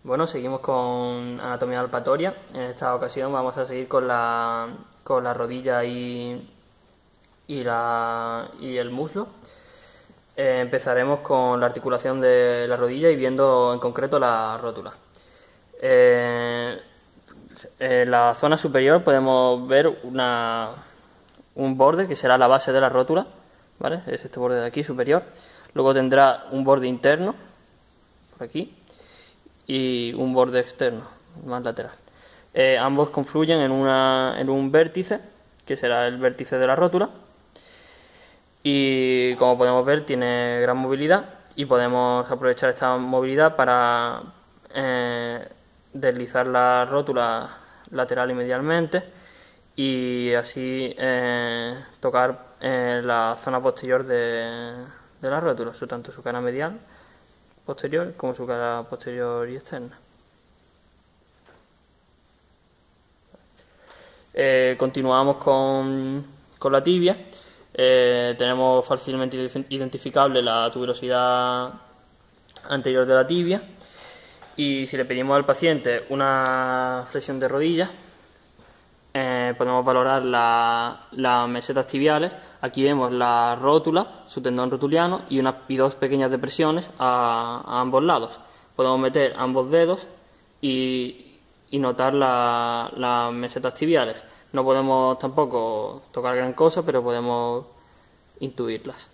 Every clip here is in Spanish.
Bueno, seguimos con anatomía palpatoria. En esta ocasión vamos a seguir con la rodilla y el muslo. Empezaremos con la articulación de la rodilla y viendo en concreto la rótula. En la zona superior podemos ver un borde que será la base de la rótula, ¿vale? Es este borde de aquí superior. Luego tendrá un borde interno, por aquí, y un borde externo, más lateral. Ambos confluyen en un vértice, que será el vértice de la rótula, y como podemos ver tiene gran movilidad y podemos aprovechar esta movilidad para deslizar la rótula lateral y medialmente y así tocar la zona posterior de la rótula, tanto su cara medial posterior como su cara posterior y externa. Continuamos con la tibia. Tenemos fácilmente identificable la tuberosidad anterior de la tibia, y si le pedimos al paciente una flexión de rodilla, podemos valorar las mesetas tibiales. Aquí vemos la rótula, su tendón rotuliano y dos pequeñas depresiones a ambos lados. Podemos meter ambos dedos y notar las mesetas tibiales. No podemos tampoco tocar gran cosa, pero podemos intuirlas.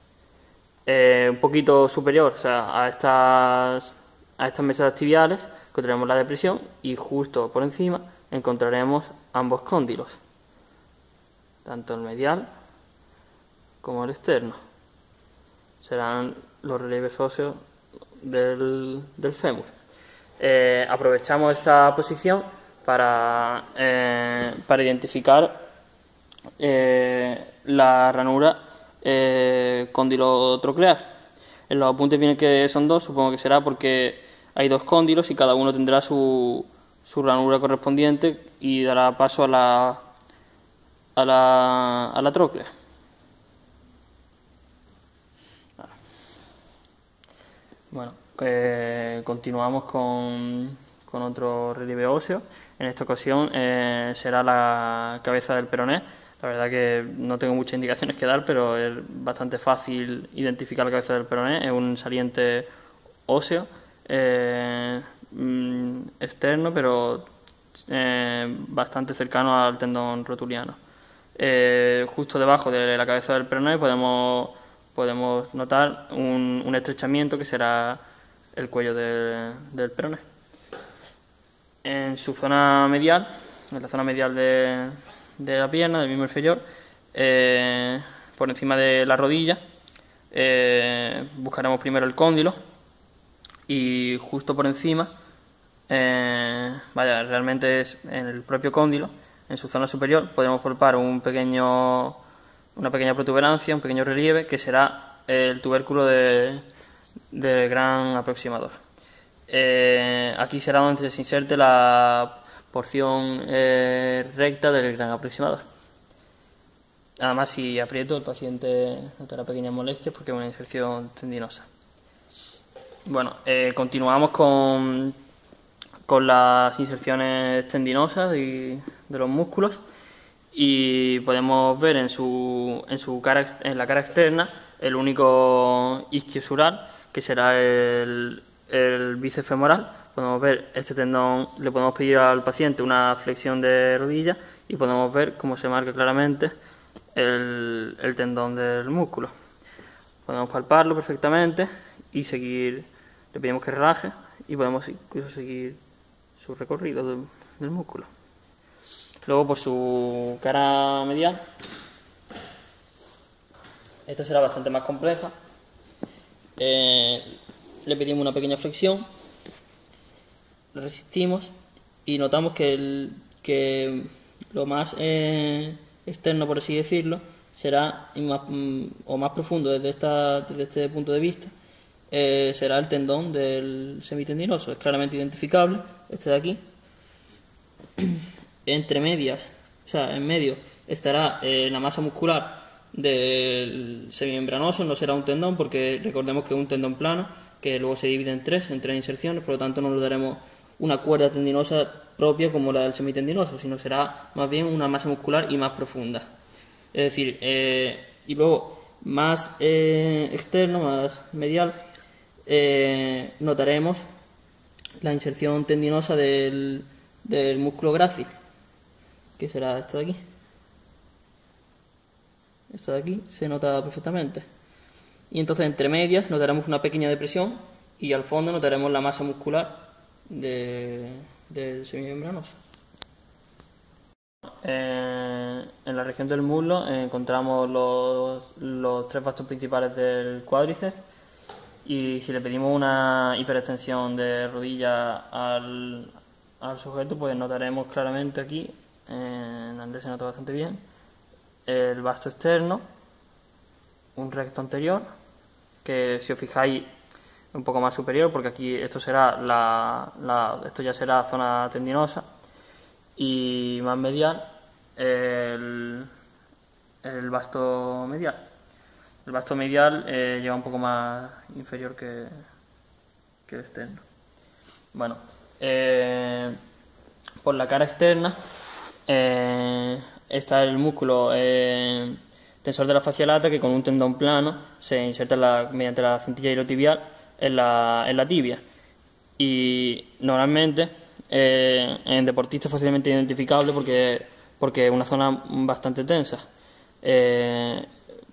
Un poquito superior, o sea, a estas mesetas tibiales encontraremos la depresión, y justo por encima encontraremos ambos cóndilos, tanto el medial como el externo. Serán los relieves óseos del fémur. Aprovechamos esta posición para identificar la ranura cóndilo-troclear. En los apuntes viene que son dos, supongo que será porque hay dos cóndilos y cada uno tendrá su ranura correspondiente y dará paso a la tróclea. Bueno, continuamos con otro relieve óseo. En esta ocasión será la cabeza del peroné. La verdad que no tengo muchas indicaciones que dar, pero es bastante fácil identificar la cabeza del peroné. Es un saliente óseo externo, pero bastante cercano al tendón rotuliano. Justo debajo de la cabeza del peroné podemos notar un estrechamiento que será el cuello del peroné. En su zona medial, en la zona medial de la pierna, del mismo inferior, por encima de la rodilla, buscaremos primero el cóndilo, y justo por encima, realmente es en el propio cóndilo, en su zona superior, podemos palpar una pequeña protuberancia, un pequeño relieve, que será el tubérculo del gran aproximador. Aquí será donde se inserte la porción recta del gran aproximador. Además, si aprieto, el paciente notará pequeñas molestias porque es una inserción tendinosa. Bueno, continuamos con las inserciones tendinosas de los músculos, y podemos ver en la cara externa el único isquiosural, que será el bíceps femoral. Podemos ver este tendón, le podemos pedir al paciente una flexión de rodilla y podemos ver cómo se marca claramente el tendón del músculo. Podemos palparlo perfectamente y seguir, le pedimos que relaje y podemos incluso seguir su recorrido del músculo. Luego, por su cara medial, esta será bastante más compleja. Le pedimos una pequeña flexión, lo resistimos y notamos que lo más externo, por así decirlo, será más profundo desde este punto de vista, será el tendón del semitendinoso. Es claramente identificable, este de aquí. Entre medias, o sea, en medio estará la masa muscular del semimembranoso. No será un tendón porque recordemos que es un tendón plano que luego se divide en tres inserciones, por lo tanto no le daremos una cuerda tendinosa propia como la del semitendinoso, sino será más bien una masa muscular y más profunda. Es decir, y luego más externo, más medial, notaremos la inserción tendinosa del músculo grácil, que será esta de aquí. Esta de aquí se nota perfectamente. Y entonces entre medias notaremos una pequeña depresión y al fondo notaremos la masa muscular del semimembranoso. En la región del muslo encontramos los 3 vastos principales del cuádriceps, y si le pedimos una hiperextensión de rodilla al sujeto, pues notaremos claramente aquí, en Andrés se nota bastante bien, el vasto externo, un recto anterior, que si os fijáis un poco más superior, porque aquí esto será esto ya será zona tendinosa, y más medial el vasto medial. El vasto medial lleva un poco más inferior que el externo. Bueno, por la cara externa está el músculo tensor de la fascia lata, que con un tendón plano se inserta mediante la cintilla iliotibial en la tibia, y normalmente en deportistas fácilmente identificable porque es una zona bastante tensa.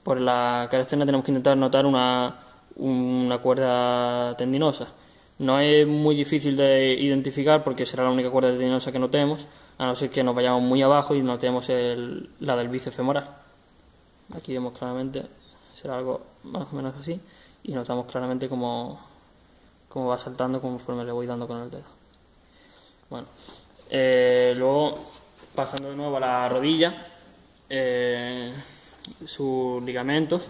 Por la cara externa tenemos que intentar notar una cuerda tendinosa. No es muy difícil de identificar porque será la única cuerda tendinosa que notemos, a no ser que nos vayamos muy abajo y notemos la del bíceps femoral. Aquí vemos claramente, será algo más o menos así, y notamos claramente cómo va saltando conforme le voy dando con el dedo. Bueno, luego pasando de nuevo a la rodilla, sus ligamentos,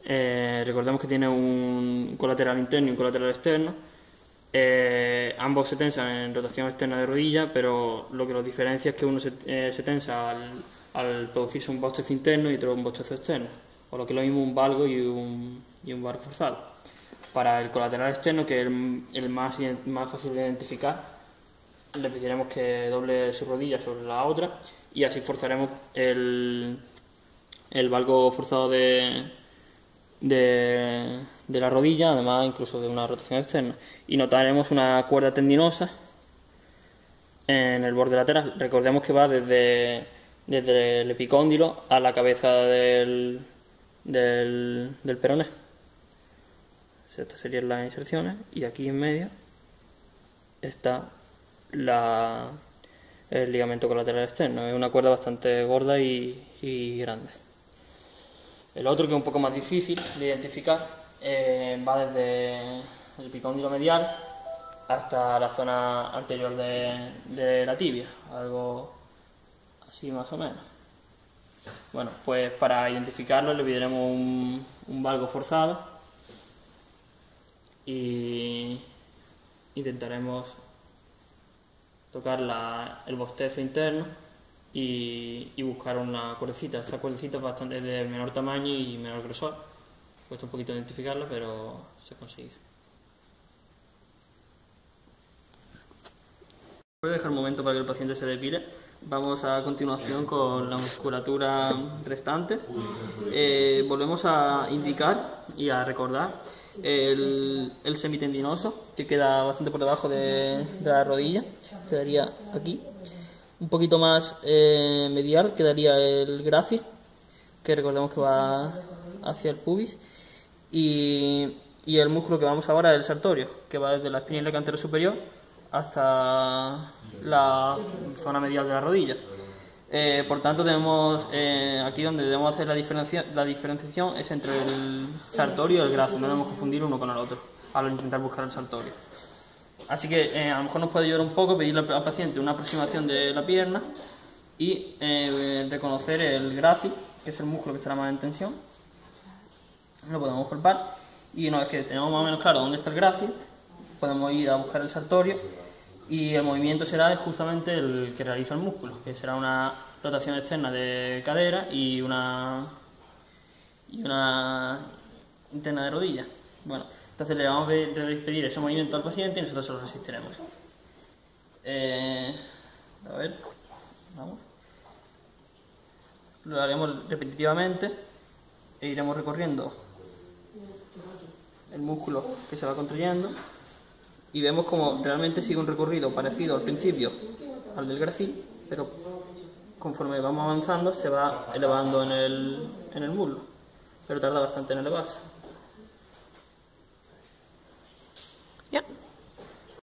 recordemos que tiene un colateral interno y un colateral externo. Ambos se tensan en rotación externa de rodilla, pero lo que los diferencia es que uno se tensa al producirse un bóstezo interno y otro un bóstezo externo, o lo que es lo mismo un valgo y un valgo forzado. Para el colateral externo, que es el más fácil de identificar, le pediremos que doble su rodilla sobre la otra y así forzaremos el valgo forzado de la rodilla, además incluso de una rotación externa, y notaremos una cuerda tendinosa en el borde lateral. Recordemos que va desde el epicóndilo a la cabeza del peroné. Estas serían las inserciones, y aquí en medio está el ligamento colateral externo. Es una cuerda bastante gorda y grande. El otro, que es un poco más difícil de identificar, va desde el epicóndilo medial hasta la zona anterior de la tibia, algo así más o menos. Bueno, pues para identificarlo le pediremos un valgo forzado y intentaremos tocar el bostezo interno y buscar una cuerdecita. Esta cuerdecita es de menor tamaño y menor grosor. Cuesta un poquito identificarla, pero se consigue. Voy a dejar un momento para que el paciente se depile. Vamos a continuación con la musculatura restante. Volvemos a indicar y a recordar el semitendinoso, que queda bastante por debajo de la rodilla, quedaría aquí. Un poquito más medial quedaría el grácil, que recordemos que va hacia el pubis, y el músculo que vamos ahora es el sartorio, que va desde la espinilla cantero superior hasta la zona medial de la rodilla. Por tanto, tenemos aquí donde debemos hacer la diferenciación es entre el sartorio y el grácil. No debemos confundir uno con el otro al intentar buscar el sartorio. Así que a lo mejor nos puede ayudar un poco pedirle al paciente una aproximación de la pierna y reconocer el grácil, que es el músculo que estará más en tensión. Lo podemos palpar, y una vez que tenemos más o menos claro dónde está el grácil, podemos ir a buscar el sartorio, y el movimiento será justamente el que realiza el músculo, que será una rotación externa de cadera y una interna de rodilla. Bueno, entonces le vamos a pedir ese movimiento al paciente y nosotros se lo resistiremos. A ver, vamos. Lo haremos repetitivamente e iremos recorriendo el músculo que se va contrayendo y vemos como realmente sigue un recorrido parecido al principio al del gracil, pero conforme vamos avanzando se va elevando en el muslo, pero tarda bastante en elevarse.